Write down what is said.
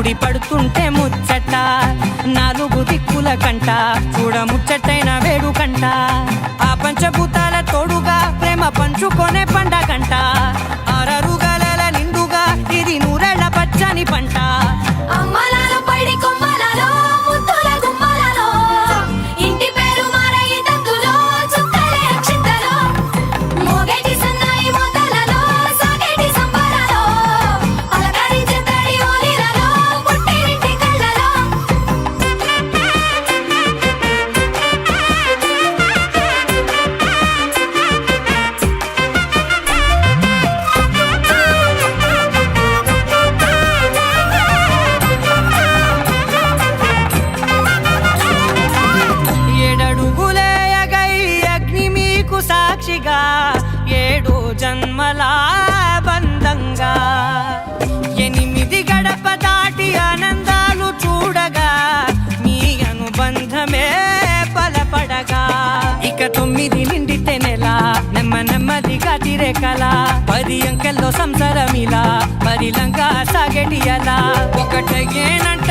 ముడి పడుతుంటే ముచ్చట నాలుగు దిక్కుల కంట చూడ ముచ్చటైన వేడుకంట ఆ పంచభూతాల తోడుగా ప్రేమ పంచుకొనే పండగంట ఆరరుగల నిండుగా ఇది నూరెళ్ళ పచ్చని పంట అమ్మలాలో పడి కొమ్మలలో ముద్దుల గుమ్మలలో ఇంటి పేరు మారయి తందులో చుక్కలే అక్షింతలో మోగేటి సన్నాయి మోతలలో సాగేటి సంబరాలో అలకరించే తడి ఓలిలలో పుట్టినింటి కళ్ళలో ఏడడుగులేయగై అగ్ని మీకు సాక్షిగా 7 జన్మల బంధంగా 8 గడప దాటి ఆనందాలు చూడగా మీ అనుబంధమే బలపడగా ఇక 9 నిండితే నెల నెమ్మదిగా తిరేకల 10 అంకెల్లో సంసారమిలా పరిలంగా సాగేటి అలా ఒకటేనంట